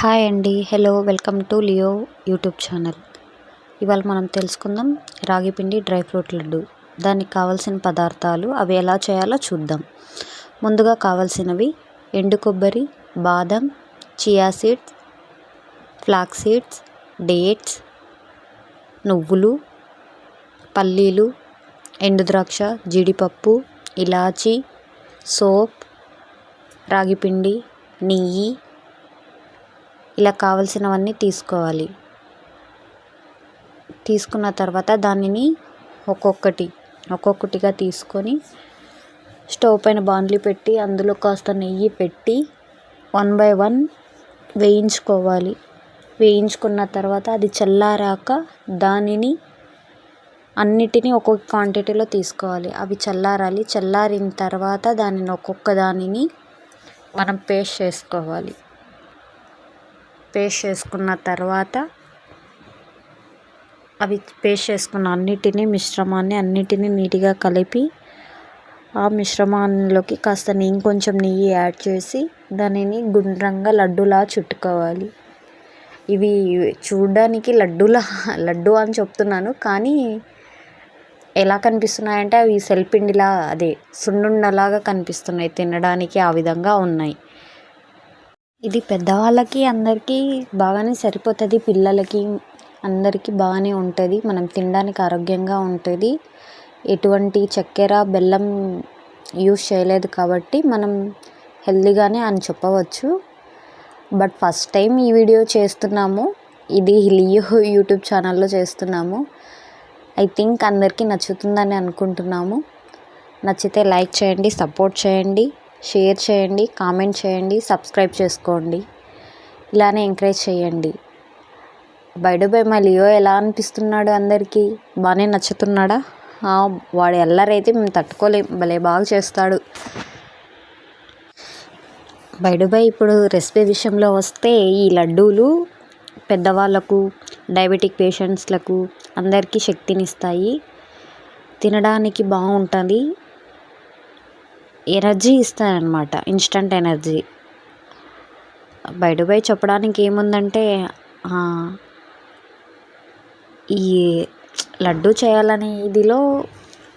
Hi అండి. Hello, welcome to Leo YouTube channel. ఇవాళ మనం తెలుసుకుందాం రాగి పిండి డ్రై ఫ్రూట్ లడ్డు. దానికి కావాల్సిన పదార్థాలు అవి ఎలా చేయాలో చూద్దాం. ముందుగా కావాల్సినవి ఎండు కొబ్బరి, బాదం, chia seeds, flax seeds, dates, నువ్వులు, పల్లీలు, ఎండు ద్రాక్ష, జీడిపప్పు, ఇలాచి, సోప్, రాగి పిండి, నెయ్యి. ఇలా కావలసినవన్నీ తీసుకోవాలి. తీసుకున్న తర్వాత దానిని ఒక్కొక్కటిగా తీసుకొని స్టవ్ పైన బాండ్లీ పెట్టి అందులో కాస్త నెయ్యి పెట్టి 1 by 1 వేయించుకోవాలి. వేయించుకున్న తర్వాత అది చల్లారాక దానిని అన్నిటినీ ఒక్కొక్క క్వాంటిటీలో తీసుకోవాలి. అవి చల్లారాలి. చల్లారిన తర్వాత దానిని ఒక్కొక్క దానిని మనం పేస్ట్ చేసుకోవాలి. పేస్ట్ చేసుకున్న తర్వాత అవి పేస్ట్ చేసుకున్న మిశ్రమాన్ని అన్నిటినీ నీట్గా కలిపి ఆ మిశ్రమాన్నిలోకి కాస్త కొంచెం నెయ్యి యాడ్ చేసి దానిని గుండ్రంగా లడ్డూలా చుట్టుకోవాలి. ఇవి చూడడానికి లడ్డు అని చెప్తున్నాను, కానీ ఎలా కనిపిస్తున్నాయంటే అవి సెల్పిండిలా సున్నుండలాగా కనిపిస్తున్నాయి. తినడానికి ఆ విధంగా ఉన్నాయి. ఇది పెద్దవాళ్ళకి అందరికీ బాగానే సరిపోతుంది. పిల్లలకి అందరికీ బాగానే ఉంటుంది. మనం తినడానికి ఆరోగ్యంగా ఉంటుంది. ఎటువంటి చక్కెర, బెల్లం యూస్ చేయలేదు కాబట్టి మనం హెల్తీగానే అని చెప్పవచ్చు. బట్ ఫస్ట్ టైం ఈ వీడియో చేస్తున్నాము. ఇది లియో యూట్యూబ్ ఛానల్లో చేస్తున్నాము. ఐ థింక్ అందరికీ నచ్చుతుందని అనుకుంటున్నాము. నచ్చితే లైక్ చేయండి, సపోర్ట్ చేయండి, షేర్ చేయండి, కామెంట్ చేయండి, సబ్స్క్రైబ్ చేసుకోండి. ఇలానే ఎంకరేజ్ చేయండి. బై మా లియో ఎలా అనిపిస్తున్నాడు? అందరికీ బాగానే నచ్చుతున్నాడా? వాడు ఎల్లరైతే మేము తట్టుకోలేం, భలే బాగా చేస్తాడు. బై ఇప్పుడు రెసిపీ విషయంలో వస్తే ఈ లడ్డూలు పెద్దవాళ్ళకు, డయాబెటిక్ పేషెంట్స్లకు అందరికీ శక్తినిస్తాయి. తినడానికి బాగుంటుంది. ఎనర్జీ ఇస్తాయన్నమాట, ఇన్స్టంట్ ఎనర్జీ. బై చెప్పడానికి ఏముందంటే ఈ లడ్డు చేయాలనే ఇదిలో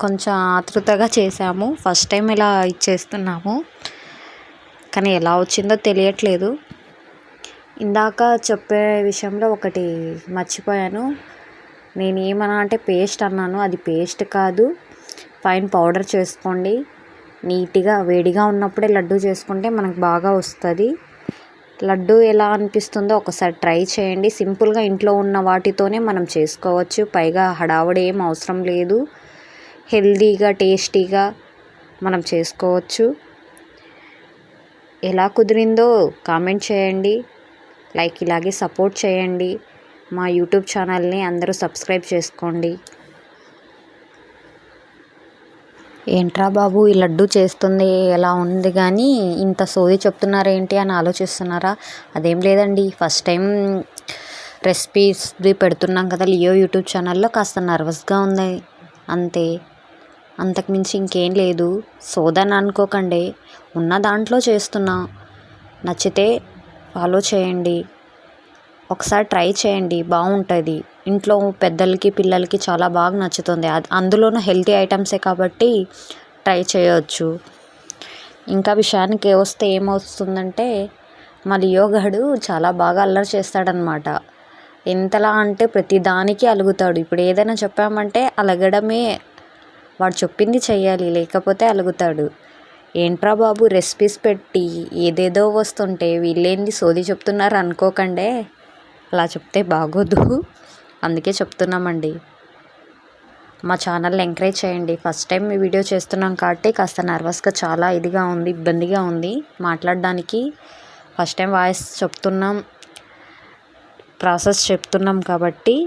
కొంచెం ఆతృతగా చేసాము. ఫస్ట్ టైం ఇలా ఇచ్చేస్తున్నాము, కానీ ఎలా వచ్చిందో తెలియట్లేదు. ఇందాక చెప్పే విషయంలో ఒకటి మర్చిపోయాను. నేను ఏమన్నా అంటే పేస్ట్ అన్నాను. అది పేస్ట్ కాదు, ఫైన్ పౌడర్ చేసుకోండి. నీట్గా వేడిగా ఉన్నప్పుడే లడ్డు చేసుకుంటే మనకు బాగా వస్తుంది. లడ్డు ఎలా అనిపిస్తుందో ఒకసారి ట్రై చేయండి. సింపుల్గా ఇంట్లో ఉన్న వాటితోనే మనం చేసుకోవచ్చు. పైగా హడావుడి ఏం అవసరం లేదు. హెల్తీగా, టేస్టీగా మనం చేసుకోవచ్చు. ఎలా కుదిరిందో కామెంట్ చేయండి. ఇలాగే సపోర్ట్ చేయండి. మా యూట్యూబ్ ఛానల్ని అందరూ సబ్స్క్రైబ్ చేసుకోండి. ఏంట్రా బాబు ఈ లడ్డు చేస్తుంది ఎలా ఉంది కానీ ఇంత సోది చెప్తున్నారేంటి అని ఆలోచిస్తున్నారా? అదేం లేదండి, ఫస్ట్ టైం రెసిపీస్ది పెడుతున్నాం కదా లియో యూట్యూబ్ ఛానల్లో. కాస్త నర్వస్గా ఉంది అంతే, అంతకుమించి ఇంకేం లేదు. సోదని అనుకోకండి, ఉన్న దాంట్లో చేస్తున్నా. నచ్చితే ఫాలో చేయండి, ఒకసారి ట్రై చేయండి, బాగుంటుంది. ఇంట్లో పెద్దలకి, పిల్లలకి చాలా బాగా నచ్చుతుంది. అందులోనూ హెల్తీ ఐటమ్సే కాబట్టి ట్రై చేయవచ్చు. ఇంకా విషయానికి వస్తే ఏమవుతుందంటే మా లియో గాడు చాలా బాగా అల్లరి చేస్తాడనమాట. ఎంతలా అంటే ప్రతి దానికి అలుగుతాడు. ఇప్పుడు ఏదైనా చెప్పామంటే అలగడమే, వాడు చెప్పింది చెయ్యాలి, లేకపోతే అలుగుతాడు. ఏంట్రా బాబు రెసిపీస్ పెట్టి ఏదేదో వస్తుంటే వీళ్ళేంది సోది చెప్తున్నారు అనుకోకండే. అలా చెప్తే బాగోదు, అందుకే చెప్తున్నామండి. మా ఛానల్ని ఎంకరేజ్ చేయండి. ఫస్ట్ టైం ఈ వీడియో చేస్తున్నాం కాబట్టి కాస్త నర్వస్గా, చాలా ఇదిగా ఉంది, ఇబ్బందిగా ఉంది మాట్లాడడానికి. ఫస్ట్ టైం వాయిస్ చెప్తున్నాం, ప్రాసెస్ చెప్తున్నాం కాబట్టి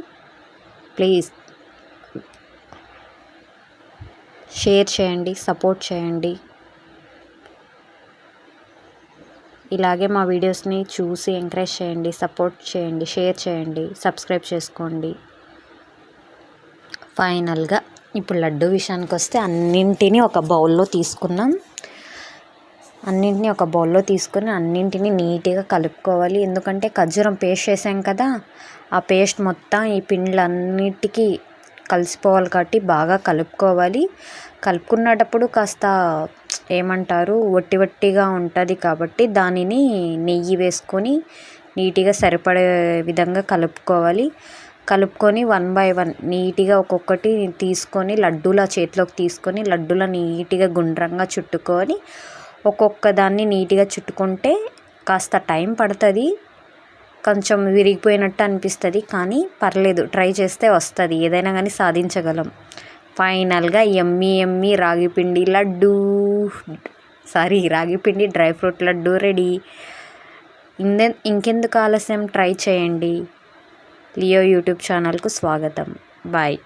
ప్లీజ్ షేర్ చేయండి, సపోర్ట్ చేయండి. ఇలాగే మా వీడియోస్ని చూసి ఎంకరేజ్ చేయండి, సపోర్ట్ చేయండి, షేర్ చేయండి, సబ్స్క్రైబ్ చేసుకోండి. ఫైనల్గా ఇప్పుడు లడ్డు విషయానికి వస్తే అన్నింటినీ ఒక బౌల్లో తీసుకున్నాం. అన్నింటినీ ఒక బౌల్లో తీసుకొని అన్నింటినీ నీట్గా కలుపుకోవాలి. ఎందుకంటే ఖర్జూరం పేస్ట్ చేసాం కదా, ఆ పేస్ట్ మొత్తం ఈ పిండిలన్నిటికీ కలిసిపోవాలి కాబట్టి బాగా కలుపుకోవాలి. కలుపుకునేటప్పుడు కాస్త ఏమంటారు వట్టి వట్టిగా ఉంటుంది కాబట్టి దానిని నెయ్యి వేసుకొని నీట్గా సరిపడే విధంగా కలుపుకోవాలి. కలుపుకొని 1 బై 1 నీట్గా ఒక్కొక్కటి తీసుకొని లడ్డూలా చేతిలోకి తీసుకొని లడ్డూలా నీట్గా గుండ్రంగా చుట్టుకొని ఒక్కొక్క దాన్ని నీట్గా చుట్టుకుంటే కాస్త టైం పడుతుంది, కొంచెం విరిగిపోయినట్టు అనిపిస్తుంది, కానీ పర్లేదు, ట్రై చేస్తే వస్తుంది, ఏదైనా కానీ సాధించగలం. ఫైనల్గా యమ్మీ రాగిపిండి లడ్డు రాగిపిండి డ్రై ఫ్రూట్ లడ్డు రెడీ. ఇంకెందుకు ఆలస్యం, ట్రై చేయండి. లియో యూట్యూబ్ ఛానల్కు స్వాగతం. బాయ్.